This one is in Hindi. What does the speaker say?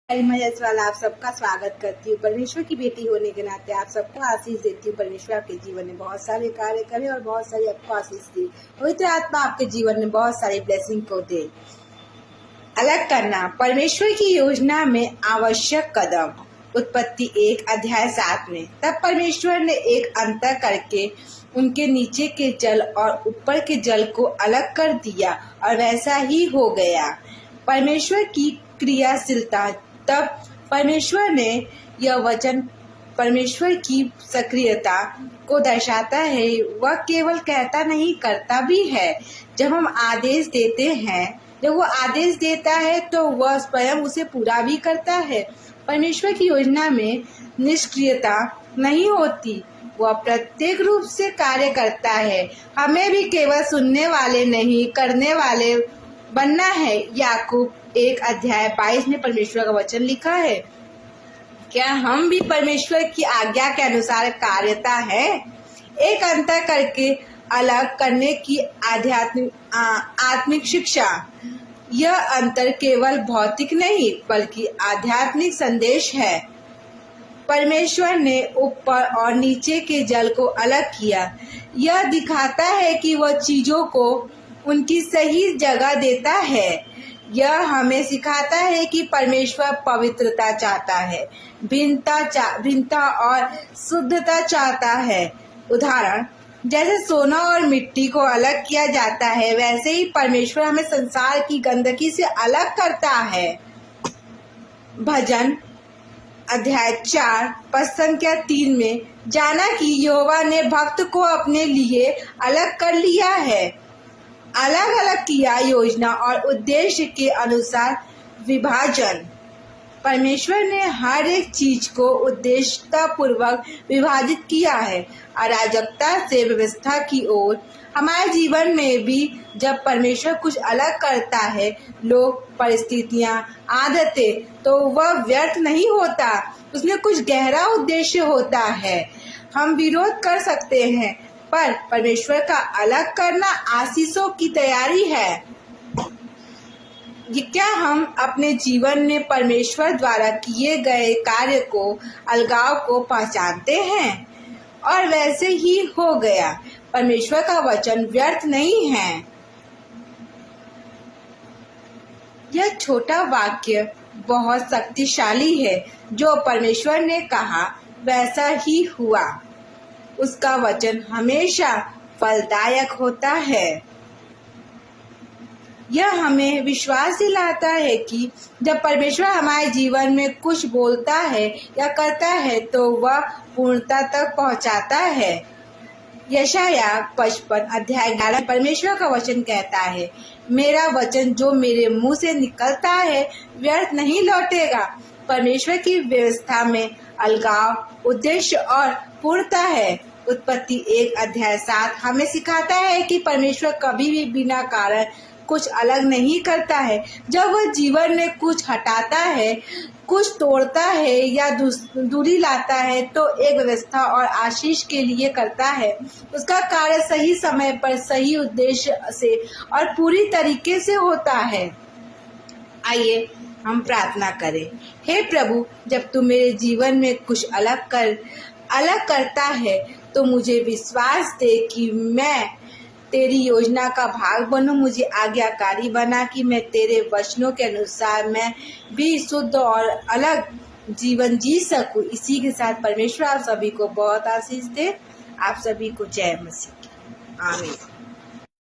मैं जसवाल आप सबका स्वागत करती हूँ। परमेश्वर की बेटी होने के नाते आप सबको आशीष देती हूँ। परमेश्वर आपके जीवन में बहुत सारे कार्य करे और बहुत सारी आपको आशीष दे। पवित्र आत्मा आपके जीवन में बहुत सारी ब्लेसिंग को दे। अलग करना परमेश्वर की योजना में आवश्यक कदम। उत्पत्ति 1:7 में तब परमेश्वर ने एक अंतर करके उनके नीचे के जल और ऊपर के जल को अलग कर दिया और वैसा ही हो गया। परमेश्वर की क्रियाशीलता। तब परमेश्वर ने यह वचन परमेश्वर की सक्रियता को दर्शाता है। वह केवल कहता नहीं करता भी है। जब हम आदेश देते हैं, जब वो आदेश देता है तो वह स्वयं उसे पूरा भी करता है। परमेश्वर की योजना में निष्क्रियता नहीं होती, वह प्रत्येक रूप से कार्य करता है। हमें भी केवल सुनने वाले नहीं, करने वाले बनना है। याकूब 1:22 में परमेश्वर का वचन लिखा है। क्या हम भी परमेश्वर की आज्ञा के अनुसार कार्यता है? एक अंतर करके अलग करने की आत्मिक शिक्षा। यह अंतर केवल भौतिक नहीं बल्कि आध्यात्मिक संदेश है। परमेश्वर ने ऊपर और नीचे के जल को अलग किया। यह दिखाता है कि वह चीजों को उनकी सही जगह देता है। यह हमें सिखाता है कि परमेश्वर पवित्रता चाहता है, भिन्नता और शुद्धता चाहता है। उदाहरण, जैसे सोना और मिट्टी को अलग किया जाता है, वैसे ही परमेश्वर हमें संसार की गंदगी से अलग करता है। भजन अध्याय 4 पद संख्या 3 में जाना कि यहोवा ने भक्त को अपने लिए अलग कर लिया है। अलग अलग किया योजना और उद्देश्य के अनुसार विभाजन। परमेश्वर ने हर एक चीज को उद्देश्यता पूर्वक विभाजित किया है। अराजकता से व्यवस्था की ओर। हमारे जीवन में भी जब परमेश्वर कुछ अलग करता है, लोग, परिस्थितियां, आदतें, तो वह व्यर्थ नहीं होता, उसमें कुछ गहरा उद्देश्य होता है। हम विरोध कर सकते हैं, पर परमेश्वर का अलग करना आशीषों की तैयारी है। क्या हम अपने जीवन में परमेश्वर द्वारा किए गए कार्य को, अलगाव को पहचानते हैं? और वैसे ही हो गया। परमेश्वर का वचन व्यर्थ नहीं है। यह छोटा वाक्य बहुत शक्तिशाली है। जो परमेश्वर ने कहा वैसा ही हुआ। उसका वचन हमेशा फलदायक होता है। यह हमें विश्वास दिलाता है कि जब परमेश्वर हमारे जीवन में कुछ बोलता है या करता है तो वह पूर्णता तक पहुंचाता है। यशाया 55:11 परमेश्वर का वचन कहता है, मेरा वचन जो मेरे मुंह से निकलता है व्यर्थ नहीं लौटेगा। परमेश्वर की व्यवस्था में अलगाव, उद्देश्य और पूर्णता है। उत्पत्ति 1:7 हमें सिखाता है कि परमेश्वर कभी भी बिना कारण कुछ अलग नहीं करता है। जब वह जीवन में कुछ हटाता है, कुछ तोड़ता है या दूरी लाता है तो एक व्यवस्था और आशीष के लिए करता है। उसका कार्य सही समय पर, सही उद्देश्य से और पूरी तरीके से होता है। आइए हम प्रार्थना करें। हे प्रभु, जब तू मेरे जीवन में कुछ अलग करता है तो मुझे विश्वास दे कि मैं तेरी योजना का भाग बनूं। मुझे आज्ञाकारी बना कि मैं तेरे वचनों के अनुसार मैं भी शुद्ध और अलग जीवन जी सकूं। इसी के साथ परमेश्वर आप सभी को बहुत आशीष दे। आप सभी को जय मसीह। आमीन।